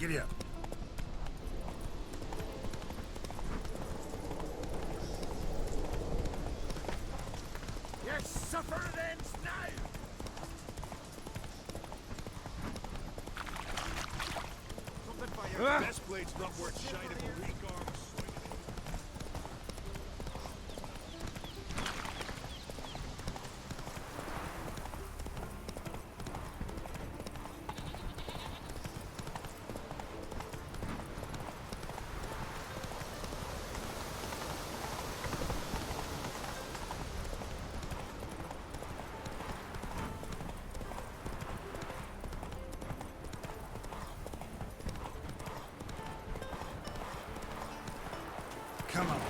Giddy up. Yes, suffer it ends now! Something by your best blade's not worth shining a weak arm swinging. Come on.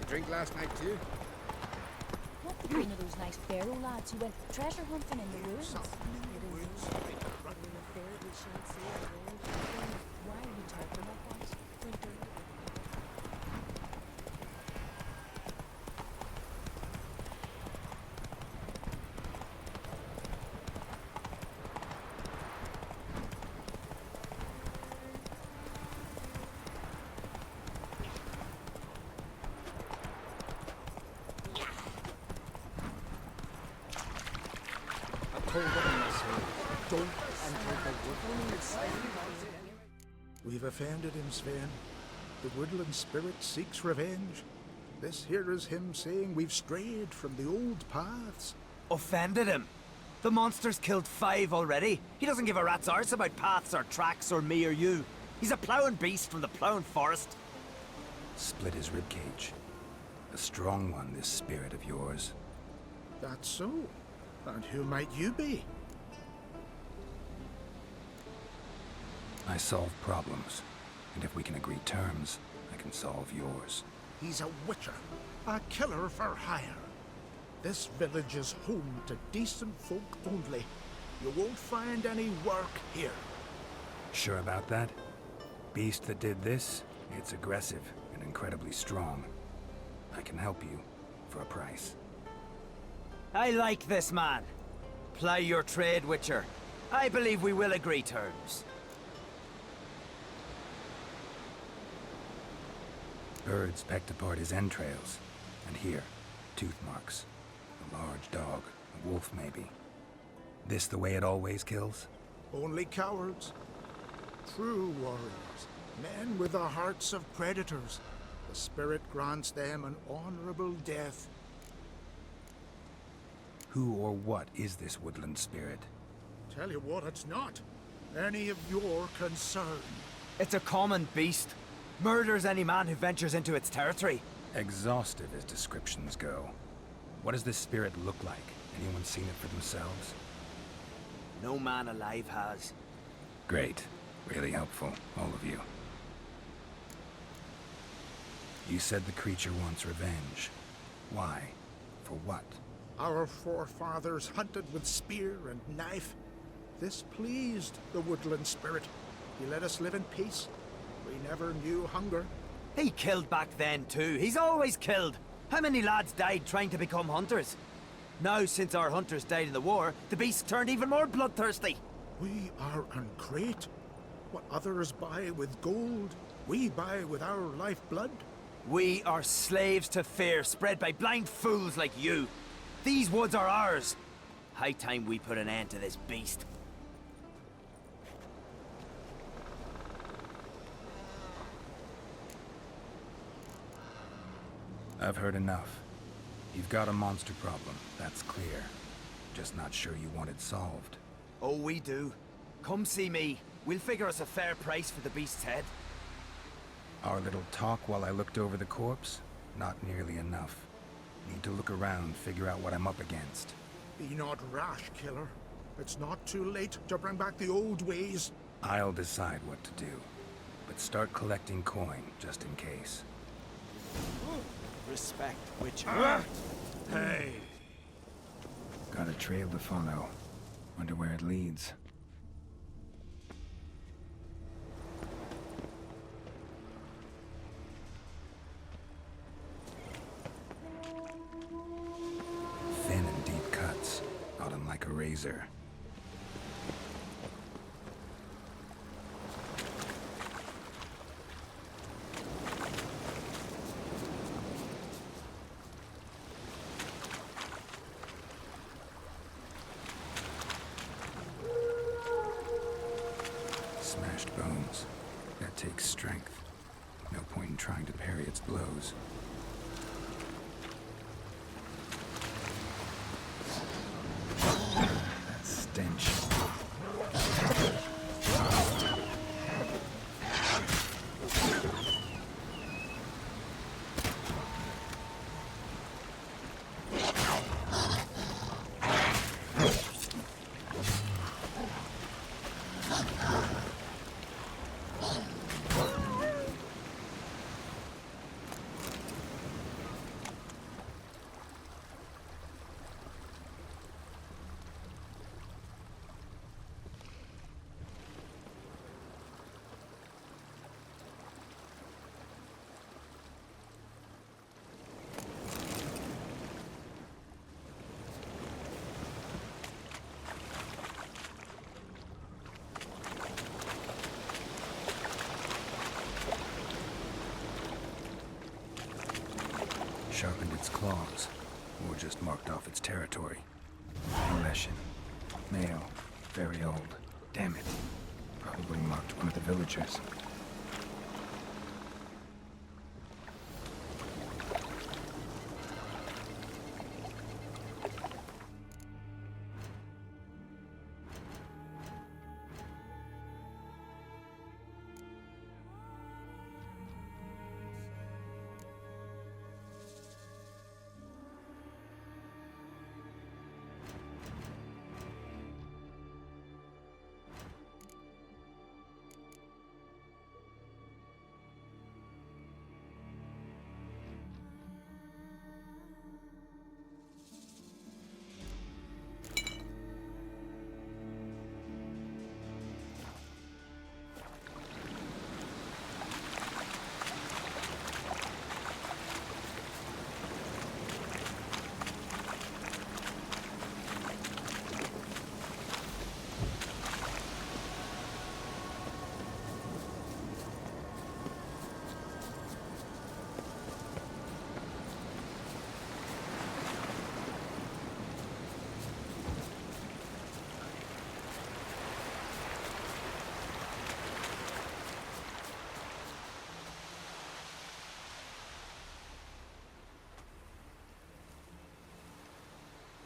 Drink last night too? What became of those nice Barrow lads who went treasure hunting in the ruins? Why are you talking like that? Winter. Don't enter the woodlands. We've offended him, Sven. The woodland spirit seeks revenge. This here is him saying we've strayed from the old paths. Offended him? The monster's killed 5 already. He doesn't give a rat's arse about paths or tracks or me or you. He's a ploughing beast from the ploughing forest. Split his ribcage. A strong one, this spirit of yours. That's so. And who might you be? I solve problems, and if we can agree terms, I can solve yours. He's a witcher. A killer for hire. This village is home to decent folk only. You won't find any work here. Sure about that? Beast that did this, it's aggressive and incredibly strong. I can help you, for a price. I like this man. Ply your trade, Witcher. I believe we will agree terms. Birds pecked apart his entrails, and here, tooth marks. A large dog, a wolf maybe. This the way it always kills? Only cowards. True warriors. Men with the hearts of predators. The spirit grants them an honorable death. Who or what is this woodland spirit? Tell you what, it's not any of your concern. It's a common beast. Murders any man who ventures into its territory. Exhaustive as descriptions go. What does this spirit look like? Anyone seen it for themselves? No man alive has. Great. Really helpful, all of you. You said the creature wants revenge. Why? For what? Our forefathers hunted with spear and knife. This pleased the woodland spirit. He let us live in peace. We never knew hunger. He killed back then too. He's always killed. How many lads died trying to become hunters? Now, since our hunters died in the war, the beast turned even more bloodthirsty. We are ungreat. What others buy with gold, we buy with our lifeblood. We are slaves to fear spread by blind fools like you. These woods are ours. High time we put an end to this beast. I've heard enough. You've got a monster problem, that's clear. Just not sure you want it solved. Oh, we do. Come see me. We'll figure us a fair price for the beast's head. Our little talk while I looked over the corpse? Not nearly enough. Need to look around, figure out what I'm up against. Be not rash, killer. It's not too late to bring back the old ways. I'll decide what to do. But start collecting coin, just in case. Respect, Witcher. Hey! Got a trail to follow. Wonder where it leads. Thin and deep cuts, not unlike a razor. takes strength. No point in trying to parry its blows. That stench. Sharpened its claws, or just marked off its territory. Leshen. Male. Very old. Damn it. Probably marked one of the villagers.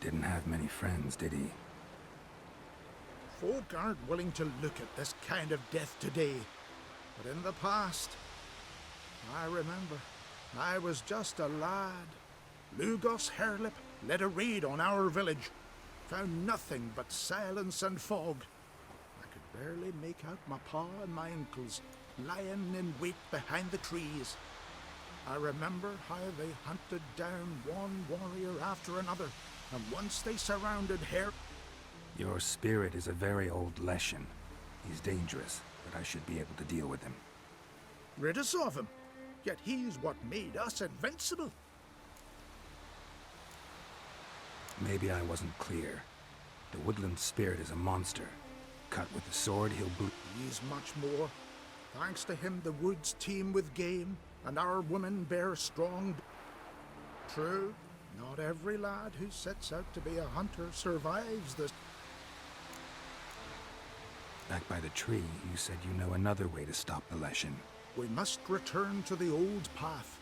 Didn't have many friends, did he? Folk aren't willing to look at this kind of death today. But in the past, I remember, I was just a lad. Lugos Hairlip led a raid on our village. Found nothing but silence and fog. I could barely make out my pa and my uncles lying in wait behind the trees. I remember how they hunted down one warrior after another, and once they surrounded Hair... Your spirit is a very old Leshen. He's dangerous, but I should be able to deal with him. Rid us of him, yet he's what made us invincible. Maybe I wasn't clear. The woodland spirit is a monster. Cut with the sword, he'll bleed. He's much more. Thanks to him, the woods teem with game, and our women bear strong... True, not every lad who sets out to be a hunter survives this. Back by the tree, you said you know another way to stop the Leshen. We must return to the old path,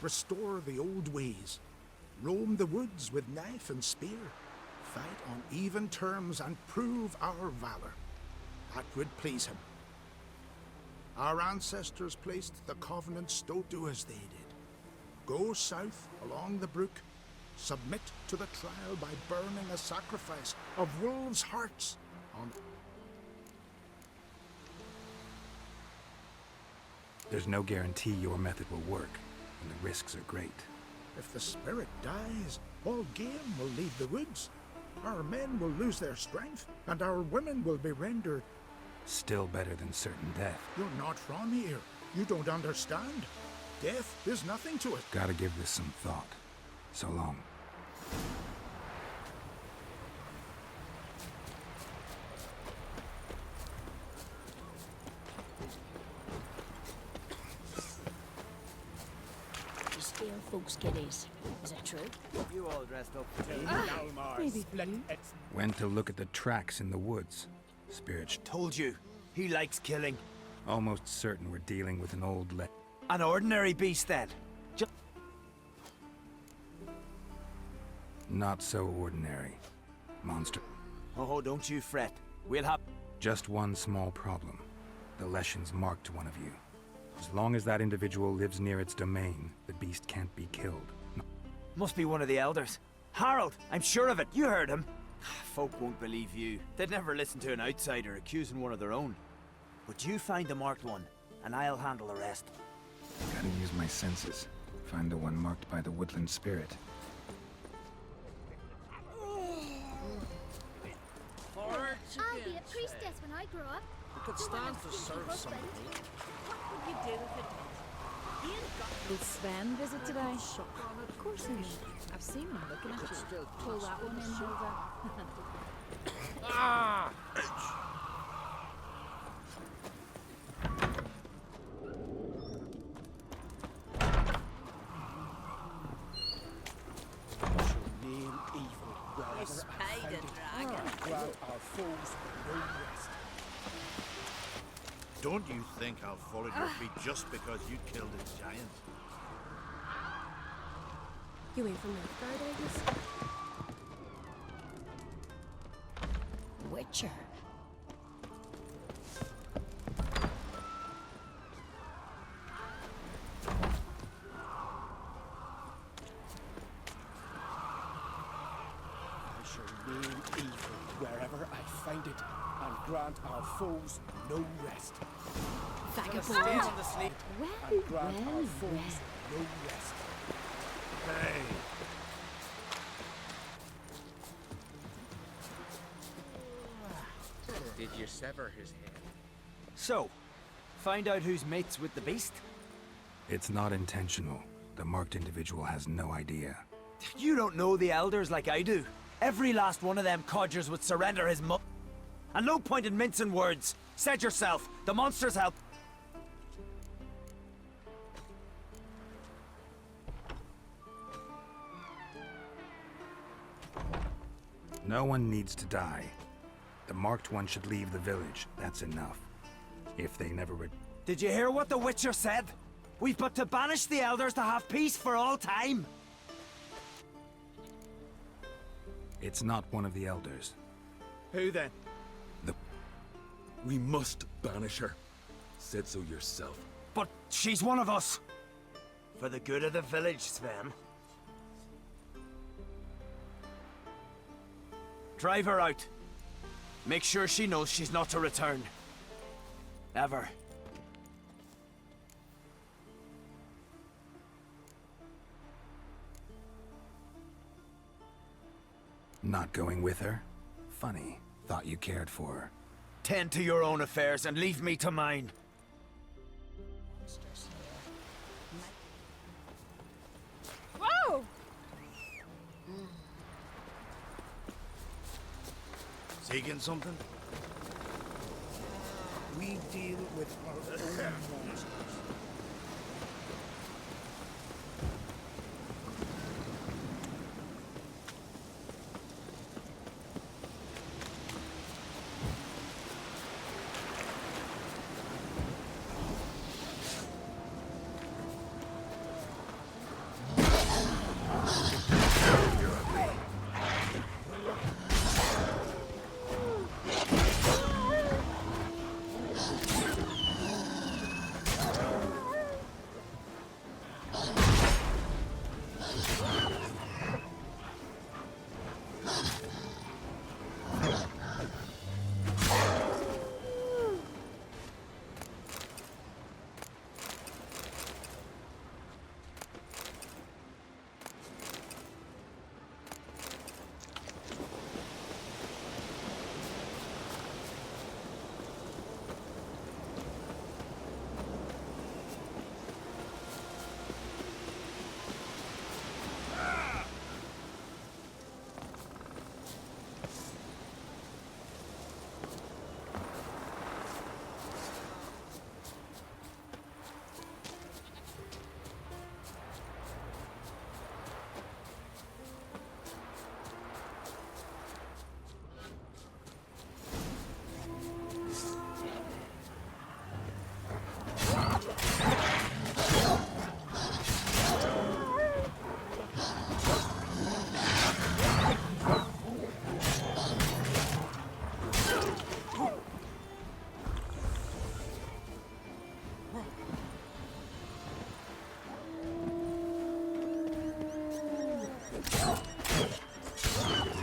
restore the old ways, roam the woods with knife and spear, fight on even terms and prove our valor. That would please him. Our ancestors placed the Covenant stone. Do as they did. Go south along the brook, submit to the trial by burning a sacrifice of wolves' hearts on... There's no guarantee your method will work, and the risks are great. If the spirit dies, all game will leave the woods. Our men will lose their strength, and our women will be rendered... Still better than certain death. You're not from here. You don't understand. Death is nothing to it. Gotta give this some thought. So long. You steal folks' kiddies. Is that true? You all dressed up for tea. Maybe. Went to look at the tracks in the woods. Spirit Told you, he likes killing. Almost certain we're dealing with an old An ordinary beast, then? Not so ordinary. Monster. Oh, don't you fret. We'll have... Just one small problem. The Leshen's marked one of you. As long as that individual lives near its domain, the beast can't be killed. Must be one of the elders. Harold, I'm sure of it. You heard him. Folk won't believe you. They'd never listen to an outsider accusing one of their own. But you find the marked one, and I'll handle the rest. Gotta use my senses. Find the one marked by the woodland spirit. I'll be a priestess when I grow up. You could stand to serve somebody. What would you do if it did? Ian got Did Sven visit today? Of course he did. I've seen him looking at you. Pull that one in, Hilda. Ah! Name evil wherever I spied find a it. dragon. Grant our foes no rest. Don't you think I'll fall at your feet just because you killed a giant? You ain't from Novigrad, I guess? Witcher. I shall name evil wherever I find it, and grant our foes no rest. Vagabond. on the sleep. And grant our well. foes no rest. Hey, Did you sever his head? So, find out who's mates with the beast? It's not intentional. The marked individual has no idea. You don't know the elders like I do. Every last one of them codgers would surrender his And no point in mincing words. Said yourself, the monsters help. No one needs to die. The marked one should leave the village. That's enough. If they never Did you hear what the Witcher said? We've but to banish the elders to have peace for all time. It's not one of the elders. Who then? We must banish her. Said so yourself. But she's one of us. For the good of the village, Sven. Drive her out. Make sure she knows she's not to return. Ever. Not going with her? Funny. Thought you cared for her. Tend to your own affairs and leave me to mine. Whoa! seeking something? We deal with our own monsters.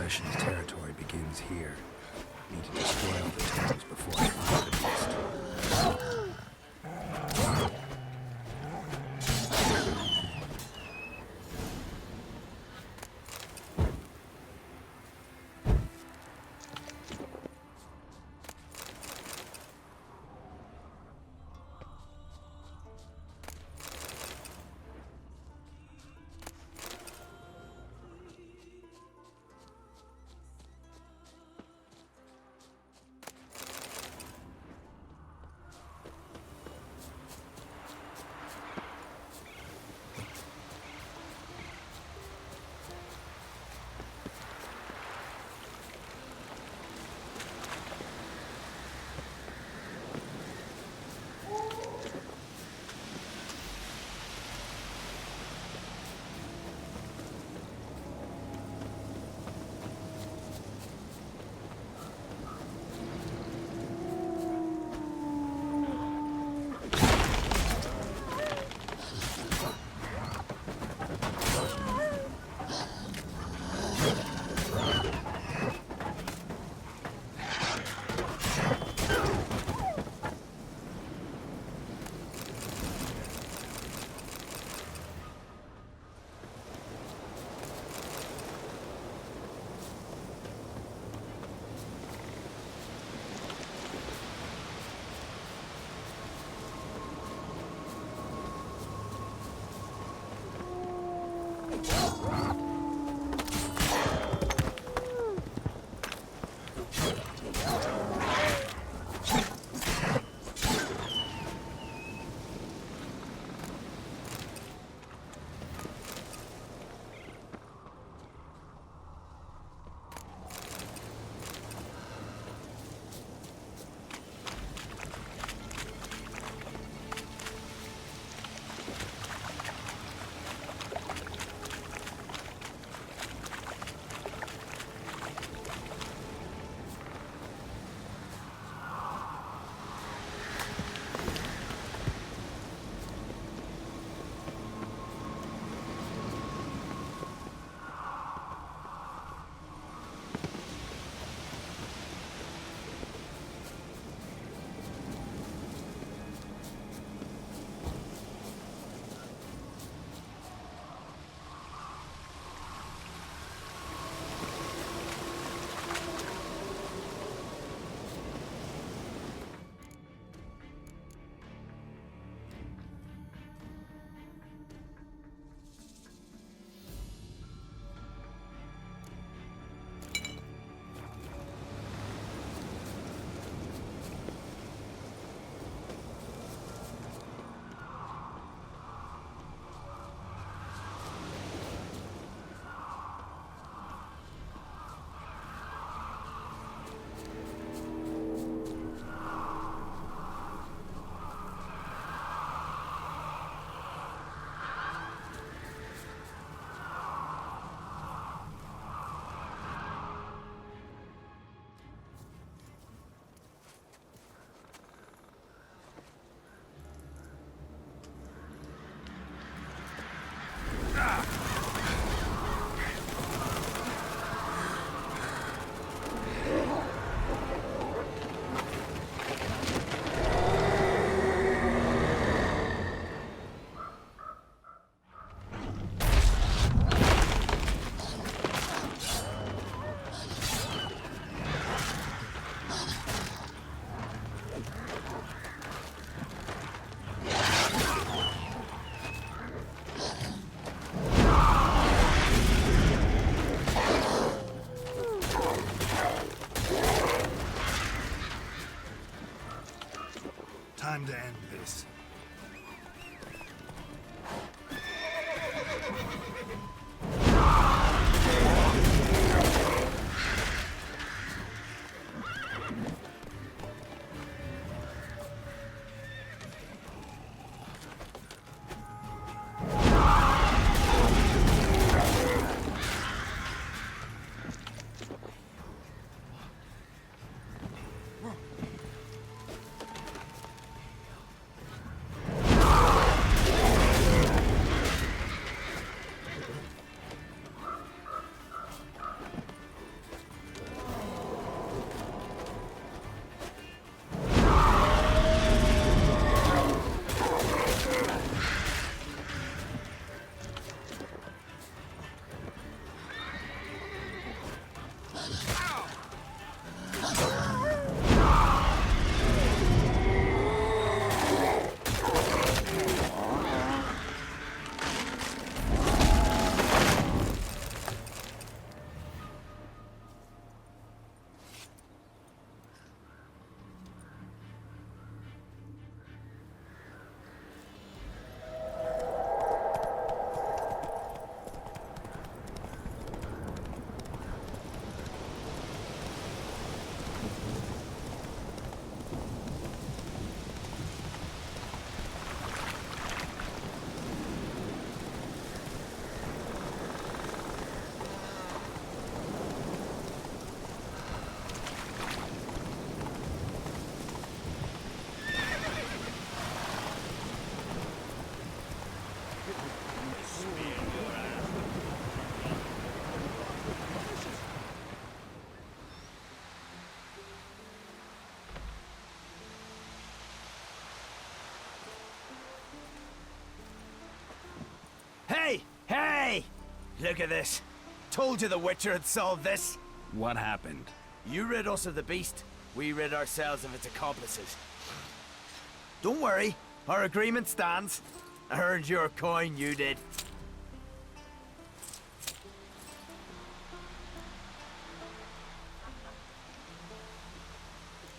Leshen's territory begins here. Need to destroy all the totems before I find the beast. Time to end this. Hey! Look at this. Told you the Witcher had solved this. What happened? You rid us of the beast. We rid ourselves of its accomplices. Don't worry. Our agreement stands. I earned your coin, you did.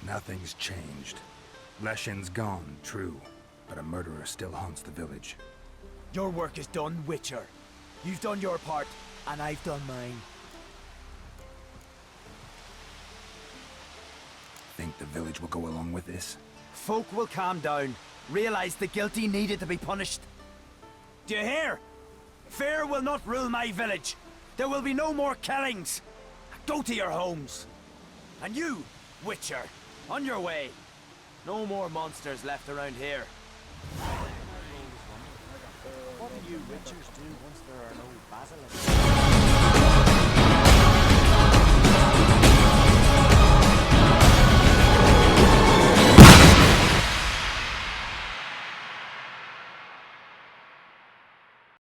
Nothing's changed. Leshen's gone, true, but a murderer still haunts the village. Your work is done, Witcher. You've done your part, and I've done mine. Think the village will go along with this? Folk will calm down, realize the guilty needed to be punished. Do you hear? Fear will not rule my village. There will be no more killings. Go to your homes. And you, Witcher, on your way. No more monsters left around here. What do you Witchers do once there are no basilisks?